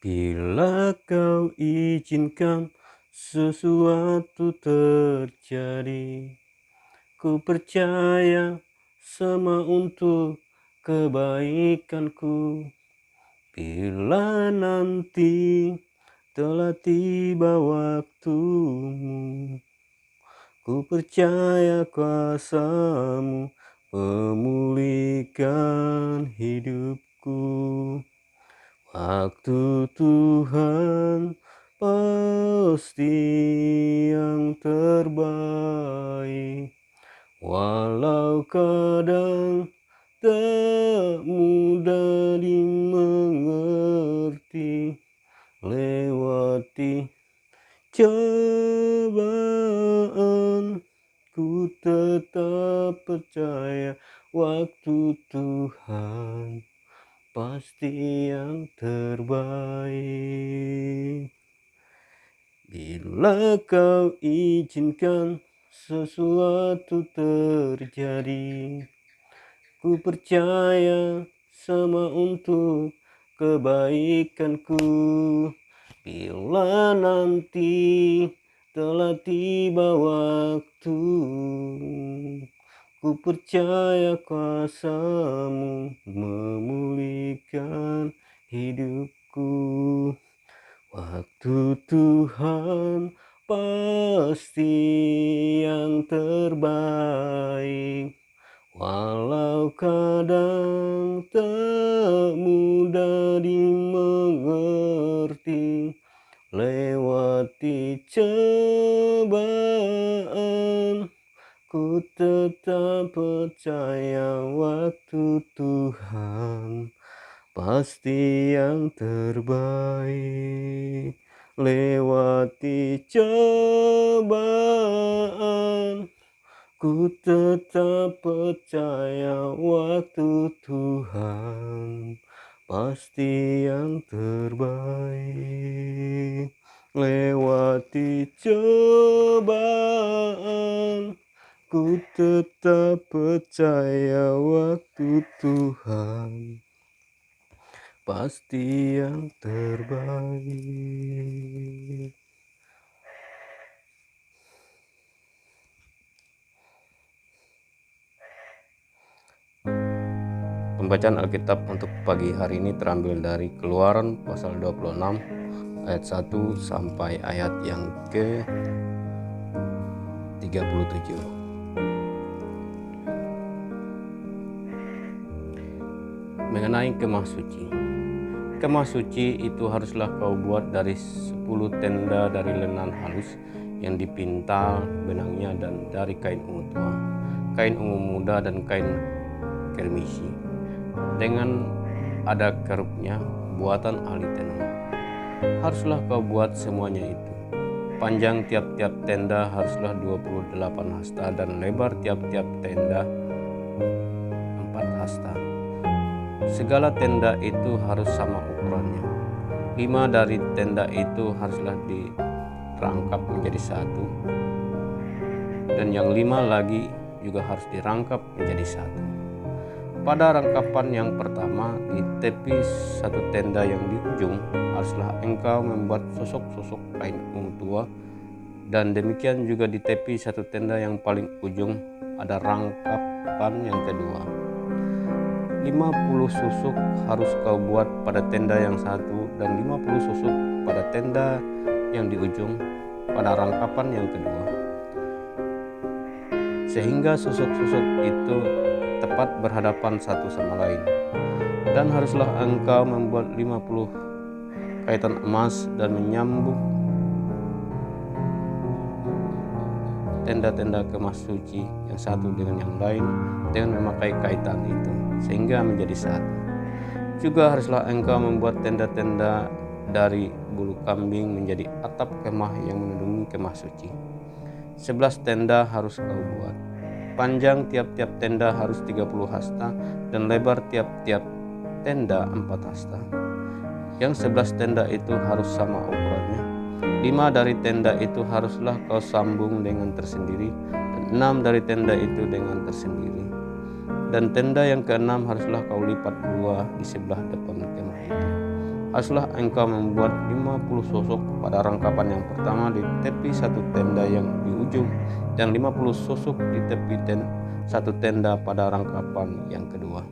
Bila kau izinkan sesuatu terjadi, ku percaya semua untuk kebaikanku. Bila nanti telah tiba waktumu, ku percaya kuasamu memulihkan hidupku. Waktu Tuhan pasti yang terbaik, walau kadang tak mudah dimengerti. Lewati cobaan, ku tetap percaya waktu Tuhan pasti yang terbaik. Bila kau izinkan sesuatu terjadi, ku percaya sama untuk kebaikanku. Bila nanti telah tiba waktu, ku percaya kuasamu memulihkan hidupku. Waktu Tuhan pasti yang terbaik, walau kadang tak mudah dimengerti. Lewati cobaan, ku tetap percaya waktu Tuhan pasti yang terbaik. Lewati cobaan, ku tetap percaya waktu Tuhan pasti yang terbaik. Lewati cobaan, ku tetap percaya waktu Tuhan pasti yang terbaik. Pembacaan Alkitab untuk pagi hari ini terambil dari Keluaran pasal 26 ayat 1 sampai ayat yang ke-37. Mengenai kemah suci. Kemah suci itu haruslah kau buat dari 10 tenda dari lenan halus yang dipintal benangnya dan dari kain ungu tua, kain ungu muda dan kain kermisi, dengan ada kerupnya buatan ahli tenun. Haruslah kau buat semuanya itu. Panjang tiap-tiap tenda haruslah 28 hasta dan lebar tiap-tiap tenda 4 hasta. Segala tenda itu harus sama ukurannya. 5 dari tenda itu haruslah dirangkap menjadi satu, dan yang 5 lagi juga harus dirangkap menjadi satu. Pada rangkapan yang pertama, di tepi satu tenda yang di ujung, haruslah engkau membuat sosok-sosok kain ungu tua, dan demikian juga di tepi satu tenda yang paling ujung ada rangkapan yang kedua. 50 susuk harus kau buat pada tenda yang satu, dan 50 susuk pada tenda yang di ujung pada rangkapan yang kedua, sehingga susuk-susuk itu tepat berhadapan satu sama lain. Dan haruslah engkau membuat 50 kaitan emas dan menyambung tenda-tenda kemah suci yang satu dengan yang lain dengan memakai kaitan itu, sehingga menjadi satu. Juga haruslah engkau membuat tenda-tenda dari bulu kambing menjadi atap kemah yang menudungi kemah suci. 11 tenda harus kau buat. Panjang tiap-tiap tenda harus 30 hasta dan lebar tiap-tiap tenda 4 hasta. Yang 11 tenda itu harus sama ukurannya. 5 dari tenda itu haruslah kau sambung dengan tersendiri, dan 6 dari tenda itu dengan tersendiri. Dan tenda yang ke-6 haruslah kau lipat 2 di sebelah depan kemah itu. Haruslah engkau membuat 50 sosok pada rangkapan yang pertama di tepi satu tenda yang di ujung, dan 50 sosok di tepi satu tenda pada rangkapan yang kedua.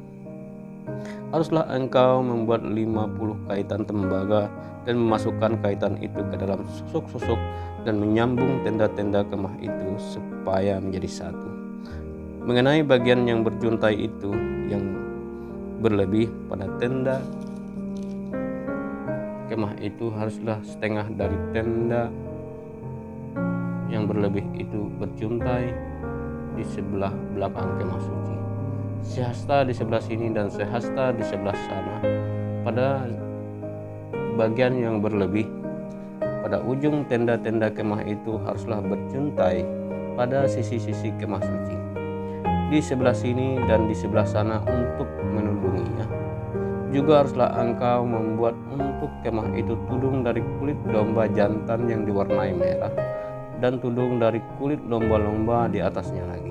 Haruslah engkau membuat 50 kaitan tembaga dan memasukkan kaitan itu ke dalam sosok-sosok dan menyambung tenda-tenda kemah itu supaya menjadi satu. Mengenai bagian yang berjuntai itu yang berlebih pada tenda kemah itu, haruslah setengah dari tenda yang berlebih itu berjuntai di sebelah belakang kemah suci, sehasta di sebelah sini dan sehasta di sebelah sana. Pada bagian yang berlebih pada ujung tenda-tenda kemah itu haruslah berjuntai pada sisi-sisi kemah suci, di sebelah sini dan di sebelah sana untuk menudunginya. Juga haruslah engkau membuat untuk kemah itu tudung dari kulit domba jantan yang diwarnai merah, dan tudung dari kulit lomba-lomba di atasnya lagi.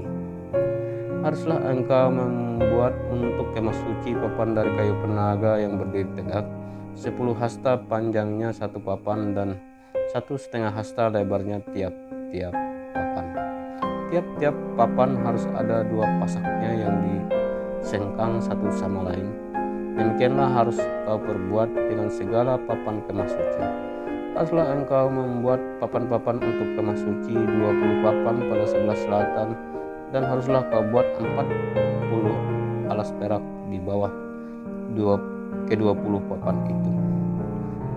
Haruslah engkau membuat untuk kemah suci papan dari kayu penaga yang berdiri tegak, 10 hasta panjangnya satu papan dan 1,5 hasta lebarnya tiap-tiap papan. Tiap-tiap papan harus ada 2 pasaknya yang disengkang satu sama lain. Demikianlah harus kau perbuat dengan segala papan kemah suci. Haruslah engkau membuat papan-papan untuk kemah suci, 20 papan pada sebelah selatan, dan haruslah kau buat 40 alas perak di bawah ke-20 papan itu.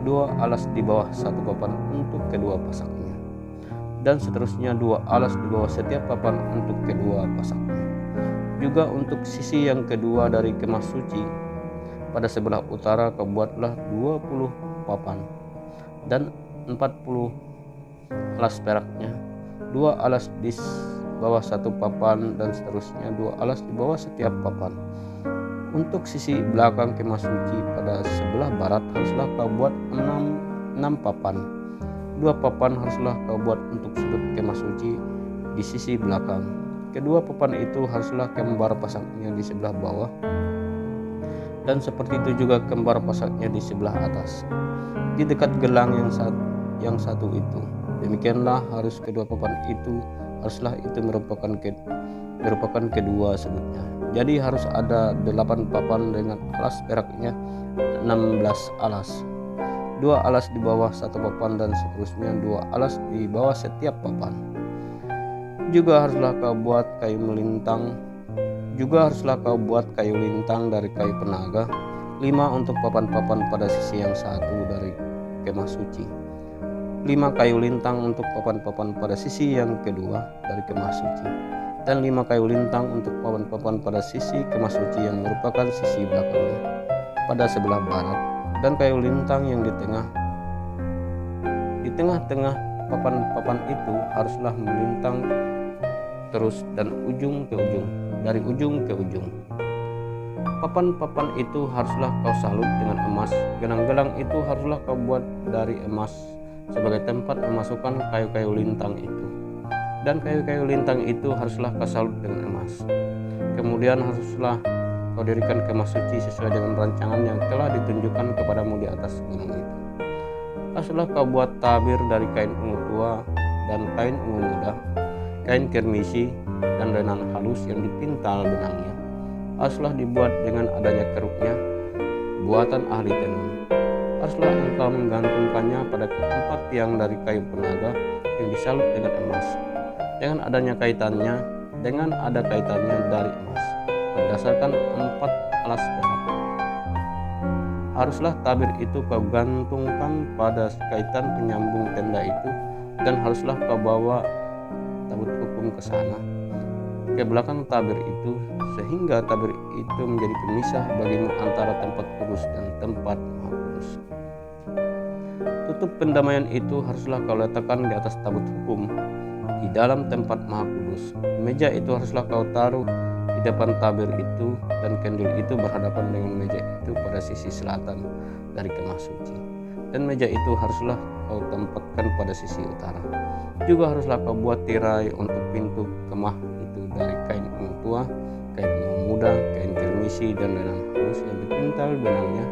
2 alas di bawah satu papan untuk kedua pasaknya, dan seterusnya 2 alas di bawah setiap papan untuk kedua pasaknya. Juga untuk sisi yang kedua dari kemah suci, pada sebelah utara kau buatlah 20 papan dan 40 alas peraknya, 2 alas di bawah satu papan dan seterusnya 2 alas di bawah setiap papan. Untuk sisi belakang kemah suci pada sebelah barat haruslah kau buat 6 papan. 2 papan haruslah kau buat untuk sudut kemah suci di sisi belakang. Kedua papan itu haruslah kembar pasaknya di sebelah bawah, dan seperti itu juga kembar pasaknya di sebelah atas, di dekat gelang yang satu itu. Demikianlah harus kedua papan itu, haruslah itu merupakan kedua sudutnya. Jadi harus ada 8 papan dengan alas peraknya 16 alas, 2 alas di bawah satu papan dan seterusnya 2 alas di bawah setiap papan. Juga haruslah kau buat kayu lintang dari kayu penaga, 5 untuk papan-papan pada sisi yang satu dari kemah suci, 5 kayu lintang untuk papan-papan pada sisi yang kedua dari kemah suci, dan 5 kayu lintang untuk papan-papan pada sisi kemah suci yang merupakan sisi belakangnya pada sebelah barat, dan kayu lintang yang di tengah-tengah papan-papan itu haruslah melintang terus dan dari ujung ke ujung. Papan-papan itu haruslah kau salut dengan emas. Gelang-gelang itu haruslah kau buat dari emas sebagai tempat memasukkan kayu-kayu lintang itu, dan kayu-kayu lintang itu haruslah kau salut dengan emas. Kemudian haruslah kau dirikan kemah suci sesuai dengan rancangan yang telah ditunjukkan kepadamu di atas gunung itu. Haruslah kau buat tabir dari kain ungu tua dan kain ungu muda, kain kirmisi dan lenan halus yang dipintal benangnya. Haruslah dibuat dengan adanya keruknya, buatan ahli tenun. Haruslah engkau menggantungkannya pada keempat tiang dari kayu penaga yang disalut dengan emas, dengan ada kaitannya dari emas, berdasarkan 4 alas perak. Haruslah tabir itu kau gantungkan pada kaitan penyambung tenda itu, dan haruslah kau bawa tabut hukum ke sana, ke belakang tabir itu, sehingga tabir itu menjadi pemisah bagimu antara tempat kudus dan tempat maha kudus. Tutup pendamaian itu haruslah kau letakkan di atas tabut hukum di dalam tempat maha kudus. Meja itu haruslah kau taruh di depan tabir itu, dan kandil itu berhadapan dengan meja itu pada sisi selatan dari kemah suci, dan meja itu haruslah kau tempatkan pada sisi utara. Juga haruslah kau buat tirai untuk pintu kemah itu dari kain ungu tua, kain ungu muda, kain kirmisi dan lenan halus yang dipintal benangnya.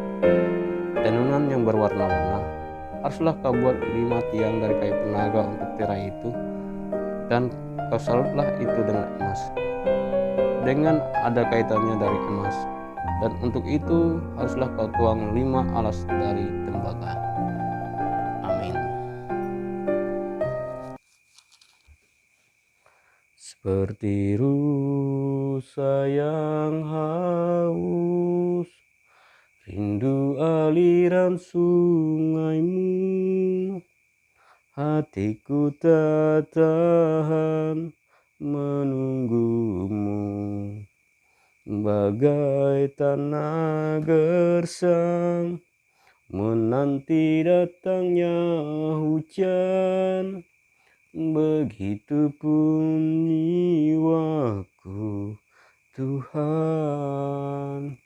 tenunan yang berwarna-warna. Haruslah kau buat 5 tiang dari kayu penaga untuk tirai itu, dan kau salutlah itu dengan emas, dengan ada kaitannya dari emas. Dan untuk itu haruslah kau tuang 5 alas dari tembaga. Amin. Seperti rusa yang haus, rindu aliran sungaimu, hatiku tak tahan menunggumu. Bagai tanah gersang menanti datangnya hujan, begitupun jiwaku Tuhan.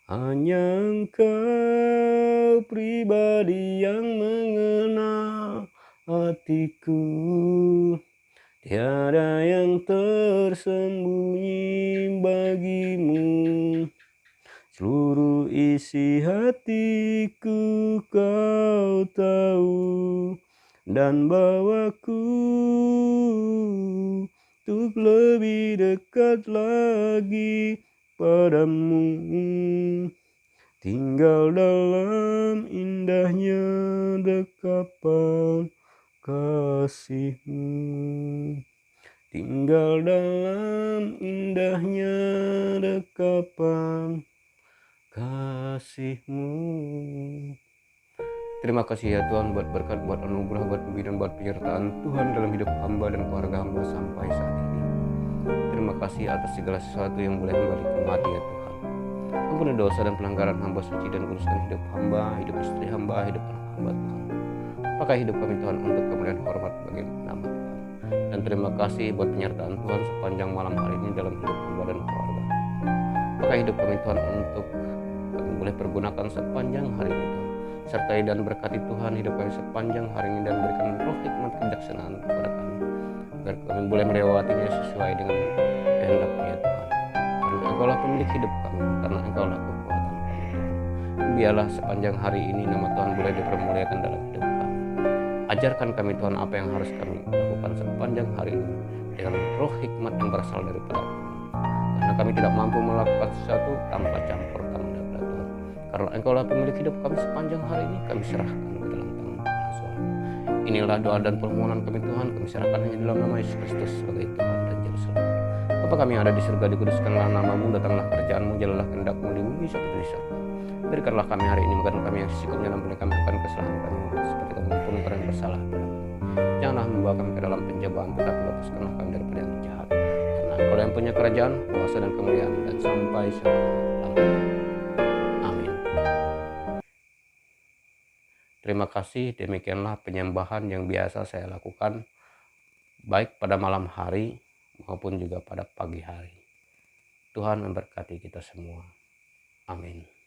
Hanya Engkau pribadi yang mengenal hatiku, tiada yang tersembunyi bagimu. Seluruh isi hatiku Kau tahu, dan bawaku untuk lebih dekat lagi padamu. Tinggal dalam indahnya dekapan kasih-Mu. Tinggal dalam indahnya dekapan kasih-Mu. Terima kasih ya Tuhan buat berkat, buat anugerah, buat pemberian, buat penyertaan Tuhan dalam hidup hamba dan keluarga hamba sampai saat ini. Terima kasih atas segala sesuatu yang boleh hamba nikmati ya Tuhan. Ampuni dosa dan pelanggaran hamba, suci dan kuduskan hidup hamba, hidup istri hamba, hidup anak hamba Tuhan. Pakai hidup kami Tuhan untuk kemuliaan hormat bagi nama Tuhan. Dan terima kasih buat penyertaan Tuhan sepanjang malam hari ini dalam hidup hamba dan keluarga. Pakai hidup kami Tuhan untuk kami boleh pergunakan sepanjang hari ini Tuhan. Sertai dan berkati Tuhan hidup kami sepanjang hari ini, dan berikan roh hikmat kebijaksanaan kepada kami, agar kami boleh melewatinya sesuai dengan kehendak-Mu ya Tuhan. Karena Engkaulah pemilik hidup kami, karena Engkaulah kekuatan kami Tuhan. Biarlah sepanjang hari ini nama Tuhan boleh dipermuliakan dalam hidup kami. Ajarkan kami Tuhan apa yang harus kami lakukan sepanjang hari ini dengan roh hikmat yang berasal daripada Tuhan. Karena kami tidak mampu melakukan sesuatu tanpa campur tangan daripada Tuhan. Karena Engkaulah pemilik hidup kami sepanjang hari ini, kami serahkan ke dalam tangan Tuhan. Inilah doa dan permohonan kami Tuhan, kami serahkan hanya dalam nama Yesus Kristus sebagai Tuhan dan Juru Selamat. Bapa kami yang ada di surga, dikuduskanlah namamu, datanglah kerajaan-Mu, jalanlah kehendak-Mu di bumi seperti di surga. Berikanlah kami hari ini makan kami yang secukupnya, dan ampuni kami akan kesalahan kami, seperti kami mengampuni orang yang bersalah pada kami. Janganlah membawa kami ke dalam pencobaan, tetapi lepaskanlah kami daripada yang jahat. Karena Engkau yang punya kerajaan, kuasa dan kemuliaan, dan sampai selama-lamanya. Amin. Terima kasih, demikianlah penyembahan yang biasa saya lakukan, baik pada malam hari maupun juga pada pagi hari. Tuhan memberkati kita semua. Amin.